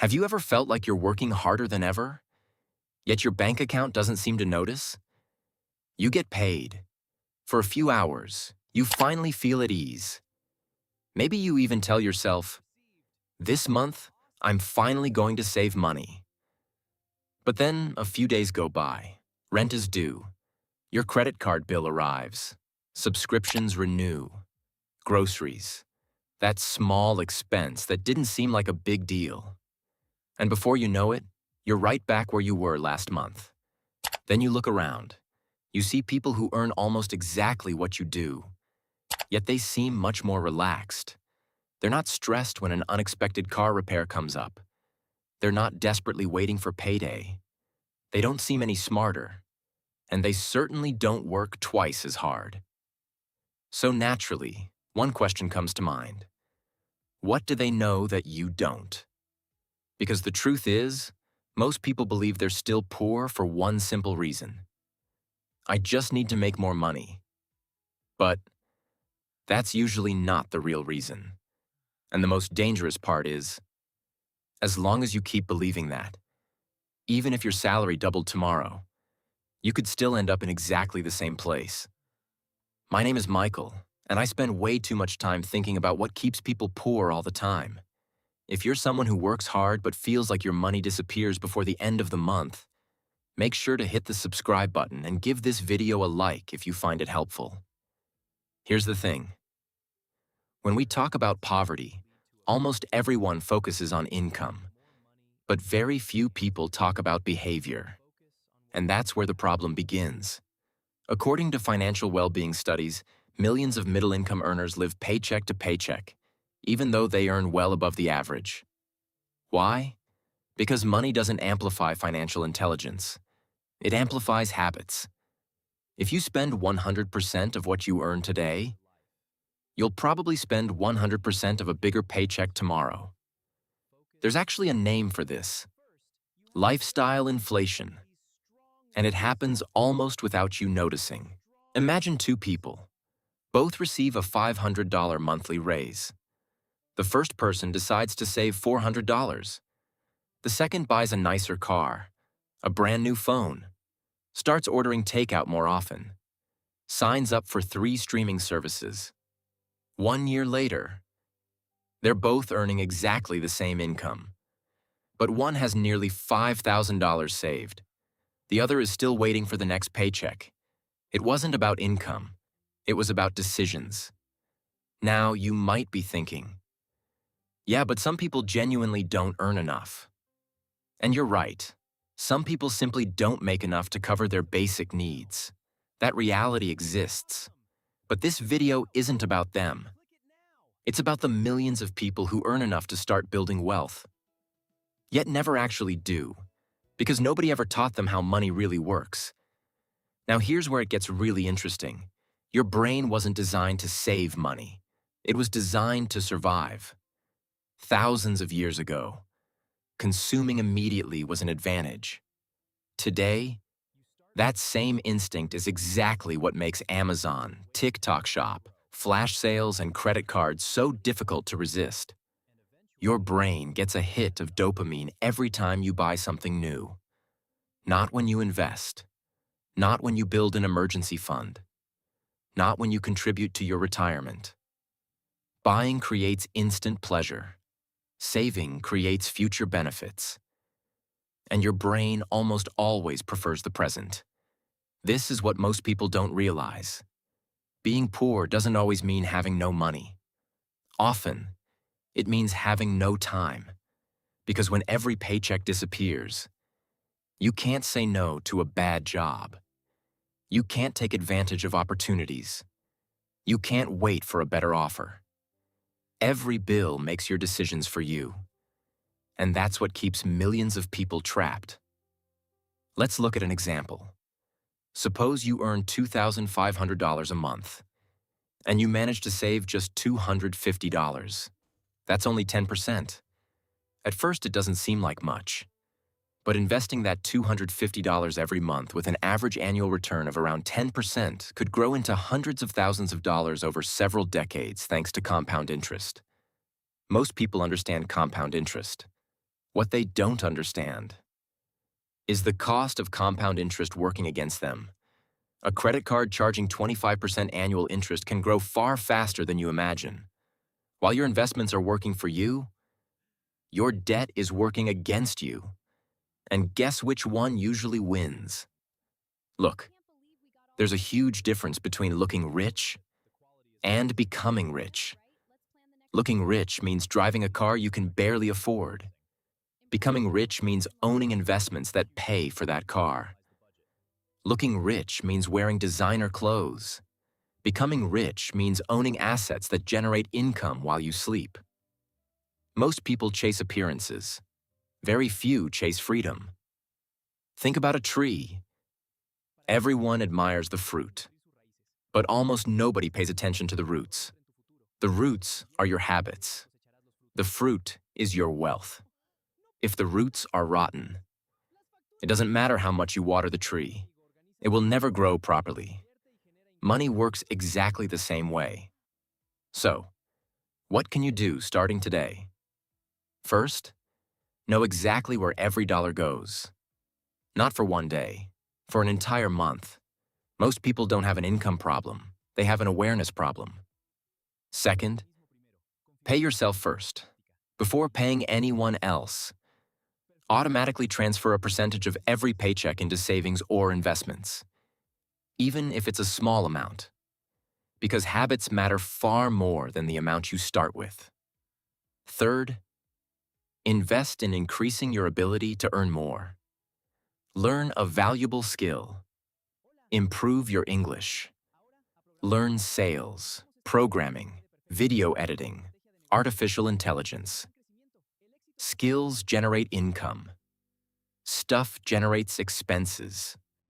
Have you ever felt like you're working harder than ever, yet your bank account doesn't seem to notice? You get paid. For a few hours, you finally feel at ease. Maybe you even tell yourself, this month, I'm finally going to save money. But then a few days go by. Rent is due. Your credit card bill arrives. Subscriptions renew. Groceries. That small expense that didn't seem like a big deal. And before you know it, you're right back where you were last month. Then you look around. You see people who earn almost exactly what you do, yet they seem much more relaxed. They're not stressed when an unexpected car repair comes up. They're not desperately waiting for payday. They don't seem any smarter, and they certainly don't work twice as hard. So naturally, one question comes to mind. What do they know that you don't? Because the truth is, most people believe they're still poor for one simple reason. I just need to make more money. But that's usually not the real reason. And the most dangerous part is, as long as you keep believing that, even if your salary doubled tomorrow, you could still end up in exactly the same place. My name is Michael, and I spend way too much time thinking about what keeps people poor all the time. If you're someone who works hard but feels like your money disappears before the end of the month, make sure to hit the subscribe button and give this video a like if you find it helpful. Here's the thing. When we talk about poverty, almost everyone focuses on income, but very few people talk about behavior. And that's where the problem begins. According to financial well-being studies, millions of middle-income earners live paycheck to paycheck, even though they earn well above the average. Why? Because money doesn't amplify financial intelligence. It amplifies habits. If you spend 100% of what you earn today, you'll probably spend 100% of a bigger paycheck tomorrow. There's actually a name for this: lifestyle inflation. And it happens almost without you noticing. Imagine two people. Both receive a $500 monthly raise. The first person decides to save $400. The second buys a nicer car, a brand new phone, starts ordering takeout more often, signs up for 3 streaming services. 1 year later, they're both earning exactly the same income. But one has nearly $5,000 saved. The other is still waiting for the next paycheck. It wasn't about income. It was about decisions. Now you might be thinking, yeah, but some people genuinely don't earn enough. And you're right. Some people simply don't make enough to cover their basic needs. That reality exists. But this video isn't about them. It's about the millions of people who earn enough to start building wealth, yet never actually do, because nobody ever taught them how money really works. Now here's where it gets really interesting. Your brain wasn't designed to save money. It was designed to survive. Thousands of years ago, consuming immediately was an advantage. Today, that same instinct is exactly what makes Amazon, TikTok Shop, flash sales, and credit cards so difficult to resist. Your brain gets a hit of dopamine every time you buy something new. Not when you invest. Not when you build an emergency fund. Not when you contribute to your retirement. Buying creates instant pleasure. Saving creates future benefits. And your brain almost always prefers the present. This is what most people don't realize. Being poor doesn't always mean having no money. Often, it means having no time. Because when every paycheck disappears, you can't say no to a bad job. You can't take advantage of opportunities. You can't wait for a better offer. Every bill makes your decisions for you. And that's what keeps millions of people trapped. Let's look at an example. Suppose you earn $2,500 a month, and you manage to save just $250. That's only 10%. At first, it doesn't seem like much. But investing that $250 every month with an average annual return of around 10% could grow into hundreds of thousands of dollars over several decades thanks to compound interest. Most people understand compound interest. What they don't understand is the cost of compound interest working against them. A credit card charging 25% annual interest can grow far faster than you imagine. While your investments are working for you, your debt is working against you. And guess which one usually wins? Look, there's a huge difference between looking rich and becoming rich. Looking rich means driving a car you can barely afford. Becoming rich means owning investments that pay for that car. Looking rich means wearing designer clothes. Becoming rich means owning assets that generate income while you sleep. Most people chase appearances. Very few chase freedom. Think about a tree. Everyone admires the fruit, but almost nobody pays attention to the roots. The roots are your habits. The fruit is your wealth. If the roots are rotten, it doesn't matter how much you water the tree. It will never grow properly. Money works exactly the same way. So, what can you do starting today? First, know exactly where every dollar goes. Not for one day, for an entire month. Most people don't have an income problem. They have an awareness problem. Second, pay yourself first. Before paying anyone else, automatically transfer a percentage of every paycheck into savings or investments, even if it's a small amount, because habits matter far more than the amount you start with. Third, invest in increasing your ability to earn more. Learn a valuable skill. Improve your English. Learn sales, programming, video editing, artificial intelligence. Skills generate income. Stuff generates expenses.